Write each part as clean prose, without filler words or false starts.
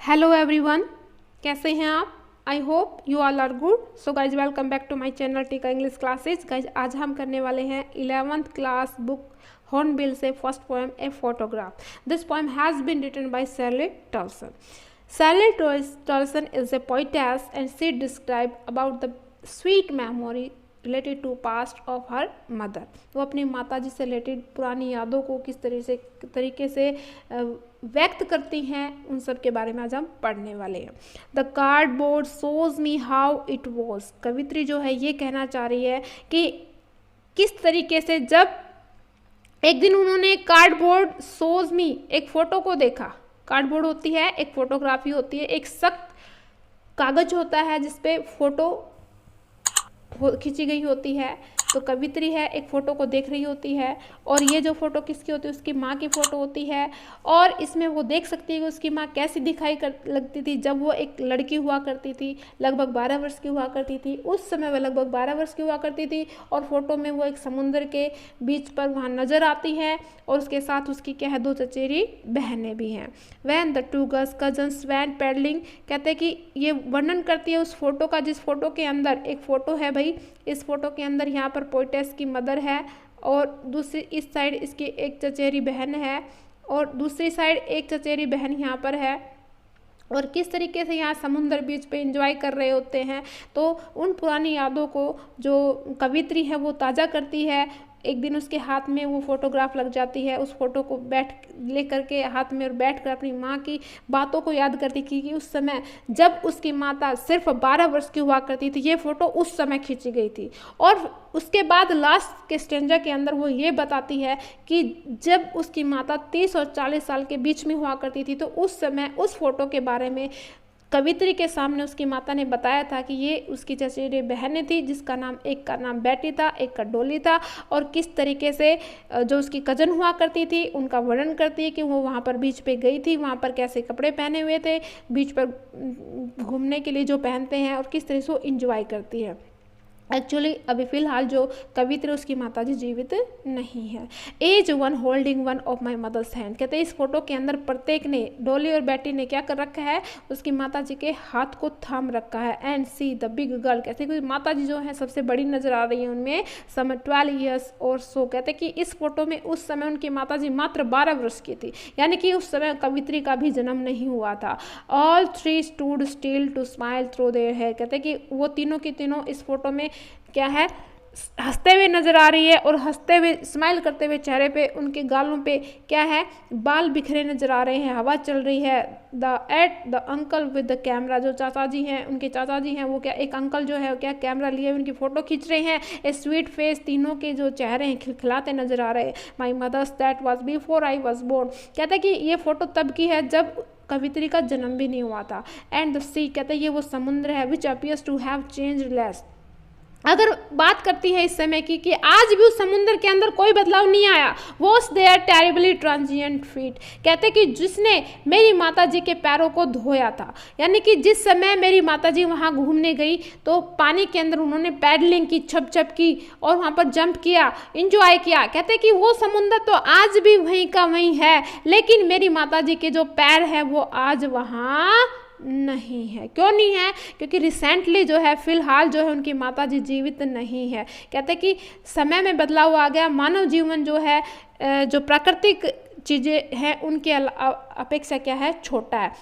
Hello everyone, कैसे हैं आप? I hope you all are good. So guys welcome back to my channel Tika English classes. Guys आज हम करने वाले हैं 11th क्लास बुक हॉर्नबिल से first poem a photograph. This poem has been written by Sally Toulson. Sally Toulson is a poetess and she describe about the sweet memory related to past of her mother. वो अपनी माता जी से related पुरानी यादों को किस तरीके से व्यक्त करती हैं, उन सब के बारे में आज हम पढ़ने वाले हैं। The cardboard shows me how it was. कवित्री जो है ये कहना चाह रही है कि किस तरीके से जब एक दिन उन्होंने कार्डबोर्ड शोज मी एक फोटो को देखा। कार्डबोर्ड होती है, एक फोटोग्राफी होती है, एक सख्त कागज होता है जिसपे फोटो खींची गई होती है। तो कवित्री है, एक फ़ोटो को देख रही होती है और ये जो फ़ोटो किसकी होती है, उसकी माँ की फ़ोटो होती है। और इसमें वो देख सकती है कि उसकी माँ कैसी लगती थी जब वो एक लड़की हुआ करती थी, लगभग 12 वर्ष की हुआ करती थी। उस समय वह लगभग 12 वर्ष की हुआ करती थी और फ़ोटो में वो एक समुद्र के बीच पर वहाँ नज़र आती है और उसके साथ उसकी क्या है, 2 चचेरी बहनें भी हैं। When the 2 girls cousins went paddling, कहते हैं कि ये वर्णन करती है उस फोटो का जिस फोटो के अंदर एक फ़ोटो है भाई, इस फोटो के अंदर यहाँ पर पोएटेस की मदर है और दूसरी इस साइड इसकी एक चचेरी बहन है और दूसरी साइड एक चचेरी बहन यहाँ पर है और किस तरीके से यहाँ समुद्र बीच पे एंजॉय कर रहे होते हैं। तो उन पुरानी यादों को जो कवित्री है वो ताज़ा करती है। एक दिन उसके हाथ में वो फोटोग्राफ लग जाती है, उस फोटो को ले करके हाथ में और बैठ कर अपनी माँ की बातों को याद करती कि उस समय जब उसकी माता सिर्फ 12 वर्ष की हुआ करती थी, ये फ़ोटो उस समय खींची गई थी। और उसके बाद लास्ट के स्टेंजा के अंदर वो ये बताती है कि जब उसकी माता 30 और 40 साल के बीच में हुआ करती थी तो उस समय उस फोटो के बारे में कवित्री के सामने उसकी माता ने बताया था कि ये उसकी चचेरी बहनें थी, जिसका नाम एक का नाम बेटी था, एक का डोली था। और किस तरीके से जो उसकी कज़न हुआ करती थी उनका वर्णन करती है कि वो वहाँ पर बीच पे गई थी, वहाँ पर कैसे कपड़े पहने हुए थे, बीच पर घूमने के लिए जो पहनते हैं और किस तरह से वो इंजॉय करती है। एक्चुअली अभी फ़िलहाल जो कवित्री उसकी माताजी जीवित नहीं है। Each one holding one of my mother's hand, कहते हैं इस फोटो के अंदर प्रत्येक ने, डोली और बेटी ने क्या कर रखा है, उसकी माताजी के हाथ को थाम रखा है। And see the big girl, कहते हैं कि माताजी जो है सबसे बड़ी नजर आ रही है, उनमें सम 12 ईयर्स और सो। कहते हैं कि इस फोटो में उस समय उनकी माताजी मात्र 12 वर्ष की थी, यानी कि उस समय कवित्री का भी जन्म नहीं हुआ था। All 3 stood still to smile through their hair, कहते हैं कि वो तीनों की तीनों इस फोटो में क्या है, हंसते हुए नजर आ रही है और हंसते हुए स्माइल करते हुए चेहरे पे, उनके गालों पे क्या है, बाल बिखरे नजर आ रहे हैं, हवा चल रही है। The uncle with the camera, जो चाचा जी हैं, उनके चाचा जी हैं, वो क्या एक अंकल जो है क्या कैमरा लिए उनकी फ़ोटो खींच रहे हैं। ए स्वीट फेस, तीनों के जो चेहरे हैं खिलखिलाते नजर आ रहे हैं। My mother's that was before I was born, कहते हैं कि ये फ़ोटो तब की है जब कवित्री का जन्म भी नहीं हुआ था। एंड द सी, कहते हैं ये वो समुद्र है, which appears to have changeless. अगर बात करती है इस समय की कि आज भी उस समुद्र के अंदर कोई बदलाव नहीं आया। Was their terribly transient feet, कहते कि जिसने मेरी माता जी के पैरों को धोया था, यानी कि जिस समय मेरी माता जी वहाँ घूमने गई तो पानी के अंदर उन्होंने पैडलिंग की, छप छप की और वहाँ पर जंप किया, इंजॉय किया। कहते कि वो समुद्र तो आज भी वहीं का वहीं है, लेकिन मेरी माता जी के जो पैर हैं वो आज वहाँ नहीं है। क्यों नहीं है? क्योंकि रिसेंटली जो है, फिलहाल जो है, उनकी माताजी जीवित नहीं है। कहते हैं कि समय में बदलाव आ गया। मानव जीवन जो है, जो प्राकृतिक चीज़ें हैं उनके अपेक्षा क्या है, छोटा है।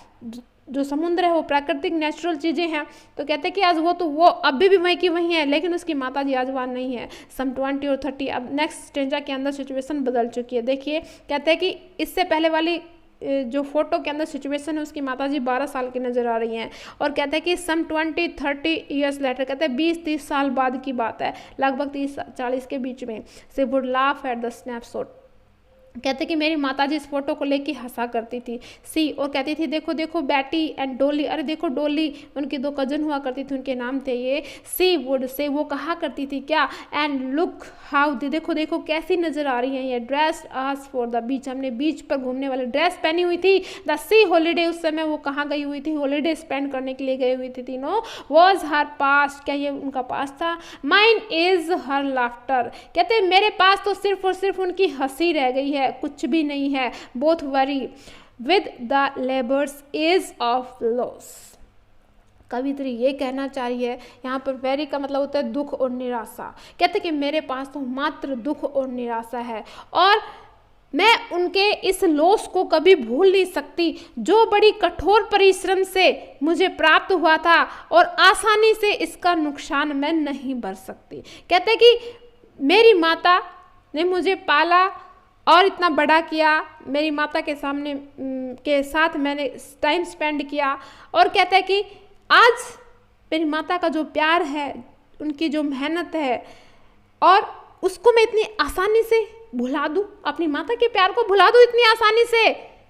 जो समुद्र है वो प्राकृतिक नेचुरल चीज़ें हैं। तो कहते हैं कि आज वो अभी भी वहीं की वहीं है, लेकिन उसकी माताजी आज वहाँ नहीं है। सम 20 और 30, अब नेक्स्ट स्टेंजा के अंदर सिचुएशन बदल चुकी है। देखिए, कहते हैं कि इससे पहले वाली जो फोटो के अंदर सिचुएशन है, उसकी माताजी 12 साल की नज़र आ रही हैं और कहते हैं कि सम 20-30 ईयर्स लेटर, कहते हैं 20-30 साल बाद की बात है, लगभग 30-40 के बीच में। से would laugh at the snapshot, कहते कि मेरी माताजी इस फोटो को लेके हंसा करती थी। सी, और कहती थी देखो देखो बेटी एंड डोली, अरे देखो डोली, उनकी 2 कजन हुआ करती थी, उनके नाम थे ये। सी वुड से, वो कहा करती थी क्या, एंड लुक हाउ दे, देखो देखो कैसी नजर आ रही हैं ये, dress as for the beach, हमने बीच पर घूमने वाली ड्रेस पहनी हुई थी। द सी हॉलीडे, उस समय वो कहाँ गई हुई थी, हॉलीडे स्पेंड करने के लिए गई हुई थी तीनों। वॉज हर पास्ट, क्या ये उनका पास था। माइन इज हर लाफ्टर, कहते हैं मेरे पास तो सिर्फ और सिर्फ उनकी हंसी रह गई है, कुछ भी नहीं है। Both worry, with the labor's ease of loss। कवित्री ये कहना चाह रही है, यहाँ पर वेरी का मतलब होता है दुख और निराशा। कहते कि मेरे पास तो मात्र दुख और निराशा है और मैं उनके इस लॉस को कभी भूल नहीं सकती जो बड़ी कठोर परिश्रम से मुझे प्राप्त हुआ था और आसानी से इसका नुकसान मैं नहीं भर सकती। कहते कि मेरी माता ने मुझे पाला और इतना बड़ा किया, मेरी माता के सामने के साथ मैंने टाइम स्पेंड किया और कहते हैं कि आज मेरी माता का जो प्यार है, उनकी जो मेहनत है और उसको मैं इतनी आसानी से भुला दूँ, अपनी माता के प्यार को भुला दूँ इतनी आसानी से?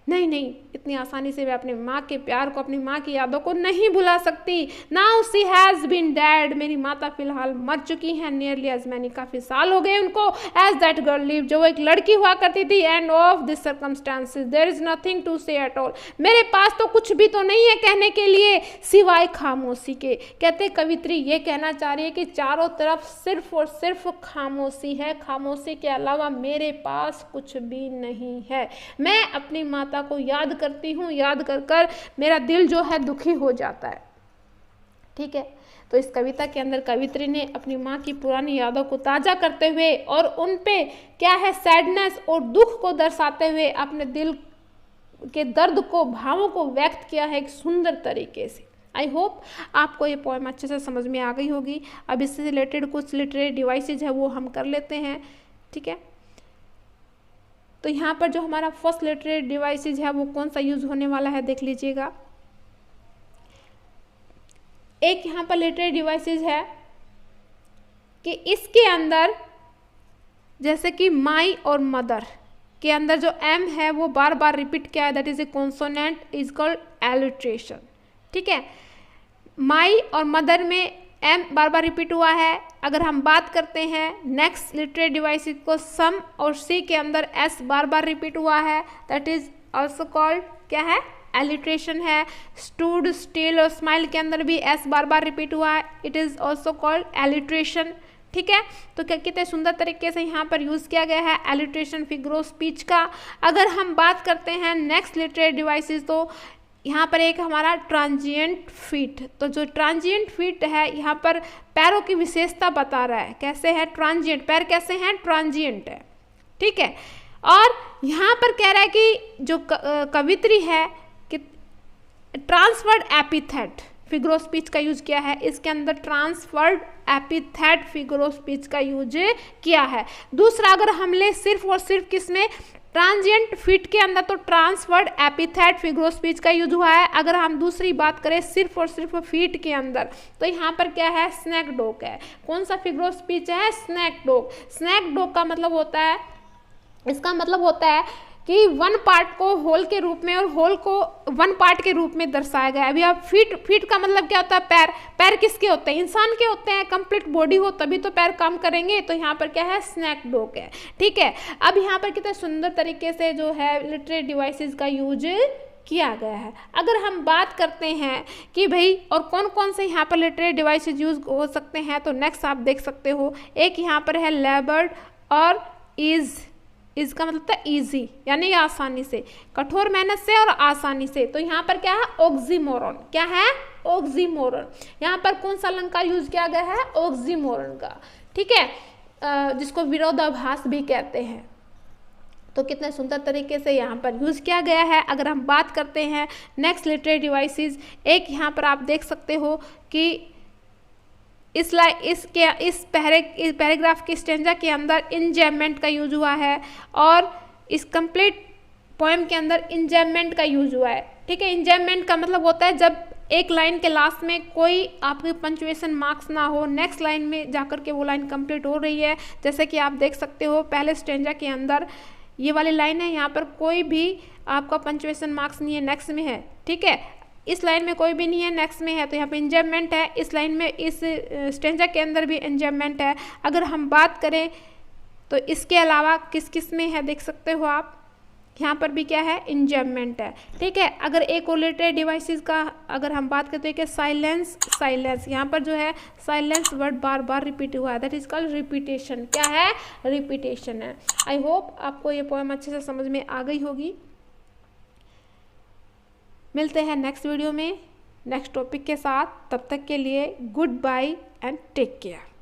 नहीं, इतनी आसानी से मैं अपने माँ के प्यार को, अपनी माँ की यादों को नहीं भुला सकती। Now she has been dead, मेरी माता फिलहाल मर चुकी हैं, नियरली एज मैनी, काफ़ी साल हो गए उनको। एज दैट गर्ल लिव, जो वो एक लड़की हुआ करती थी। And of this circumstances there is nothing to say at all, मेरे पास तो कुछ भी तो नहीं है कहने के लिए सिवाय खामोशी के। कहते कवित्री ये कहना चाह रही है कि चारों तरफ सिर्फ और सिर्फ खामोशी है, खामोशी के अलावा मेरे पास कुछ भी नहीं है। मैं अपनी माता को याद करती हूँ, याद कर कर मेरा दिल जो है दुखी हो जाता है। ठीक है, तो इस कविता के अंदर कवित्री ने अपनी माँ की पुरानी यादों को ताज़ा करते हुए और उन पे क्या है सैडनेस और दुख को दर्शाते हुए अपने दिल के दर्द को, भावों को व्यक्त किया है एक सुंदर तरीके से। आई होप आपको ये पोएम अच्छे से समझ में आ गई होगी। अब इससे रिलेटेड कुछ लिटरेरी डिवाइसेज है वो हम कर लेते हैं। ठीक है, तो यहाँ पर जो हमारा फर्स्ट लिटरेरी डिवाइसेज है वो कौन सा यूज होने वाला है देख लीजिएगा। एक यहाँ पर लिटरेरी डिवाइसेज है कि इसके अंदर जैसे कि माई और मदर के अंदर जो एम है वो बार बार रिपीट किया है, that is a consonant is called alliteration. ठीक है, माई और मदर में एम बार बार रिपीट हुआ है। अगर हम बात करते हैं नेक्स्ट लिटरेरी डिवाइसेज को, सम और सी के अंदर एस बार बार रिपीट हुआ है, दैट इज ऑल्सो कॉल्ड क्या है एलिट्रेशन है। स्टूड, स्टिल और स्माइल के अंदर भी एस बार बार रिपीट हुआ है, it is also called alliteration. ठीक है, तो कितने सुंदर तरीके से यहाँ पर यूज किया गया है एलिट्रेशन फिगर ऑफ स्पीच का। अगर हम बात करते हैं नेक्स्ट लिटरेरी डिवाइसेज, तो यहाँ पर एक हमारा ट्रांजिएंट फीट, तो जो ट्रांजिएंट फीट है यहाँ पर पैरों की विशेषता बता रहा है। कैसे है ट्रांजिएंट, पैर कैसे हैं ट्रांजिएंट है। ठीक है, और यहाँ पर कह रहा है कि जो कवित्री है कि transferred epithet figure of speech का यूज किया है, इसके अंदर transferred epithet figure of speech का यूज किया है। दूसरा अगर हम ले सिर्फ और सिर्फ किसमें ट्रांजिएंट फीट के अंदर, तो transferred epithet figure of speech का यूज हुआ है। अगर हम दूसरी बात करें सिर्फ और सिर्फ फीट के अंदर, तो यहाँ पर क्या है स्नैक डॉग है। कौन सा फिगर ऑफ स्पीच है स्नैक डॉग। स्नैक डॉग का मतलब होता है, इसका मतलब होता है कि वन पार्ट को होल के रूप में और होल को वन पार्ट के रूप में दर्शाया गया है। अभी आप फीट का मतलब क्या होता है पैर, पैर किसके होते हैं इंसान के होते हैं, कंप्लीट बॉडी हो तभी तो पैर काम करेंगे, तो यहाँ पर क्या है स्नैक डॉग है। ठीक है, अब यहाँ पर कितने सुंदर तरीके से जो है लिटरेरी डिवाइसेस का यूज किया गया है। अगर हम बात करते हैं कि भाई और कौन कौन से यहाँ पर लिटरेरी डिवाइसेस यूज हो सकते हैं, तो नेक्स्ट आप देख सकते हो एक यहाँ पर है लेबर्ड और इज का मतलब था इजी यानी आसानी से, कठोर मेहनत से और आसानी से। तो यहाँ पर क्या है ऑक्सीमोरन, क्या है ऑक्सीमोरन। यहाँ पर कौन सा अलंकार यूज किया गया है ऑक्सीमोरन का। ठीक है, जिसको विरोधाभास भी कहते हैं। तो कितने सुंदर तरीके से यहाँ पर यूज किया गया है। अगर हम बात करते हैं नेक्स्ट लिटरेरी डिवाइसेस, एक यहाँ पर आप देख सकते हो कि इस पैराग्राफ के स्टेंजा के अंदर इंजैममेंट का यूज हुआ है और इस कंप्लीट पोएम के अंदर इंजैममेंट का यूज हुआ है। ठीक है, इंजैममेंट का मतलब होता है जब एक लाइन के लास्ट में कोई आपके पंक्चुएशन मार्क्स ना हो, नेक्स्ट लाइन में जाकर के वो लाइन कंप्लीट हो रही है। जैसे कि आप देख सकते हो पहले स्टेंजा के अंदर ये वाली लाइन है, यहाँ पर कोई भी आपका पंक्चुएशन मार्क्स नहीं है, नेक्स्ट में है। ठीक है, इस लाइन में कोई भी नहीं है, नेक्स्ट में है, तो यहाँ पे इंजैममेंट है। इस लाइन में इस स्टेंजा के अंदर भी इंजैममेंट है। अगर हम बात करें तो इसके अलावा किस किस में है देख सकते हो आप, यहाँ पर भी क्या है इंजैममेंट है। ठीक है, अगर एक और लिटरेरी डिवाइसेस का अगर हम बात करते हैं कि साइलेंस, यहाँ पर जो है साइलेंस वर्ड बार बार रिपीट हुआ है, दैट इज कॉल्ड रिपीटेशन। क्या है रिपीटेशन है। आई होप आपको ये पोएम अच्छे से समझ में आ गई होगी। मिलते हैं नेक्स्ट वीडियो में नेक्स्ट टॉपिक के साथ। तब तक के लिए goodbye and take care.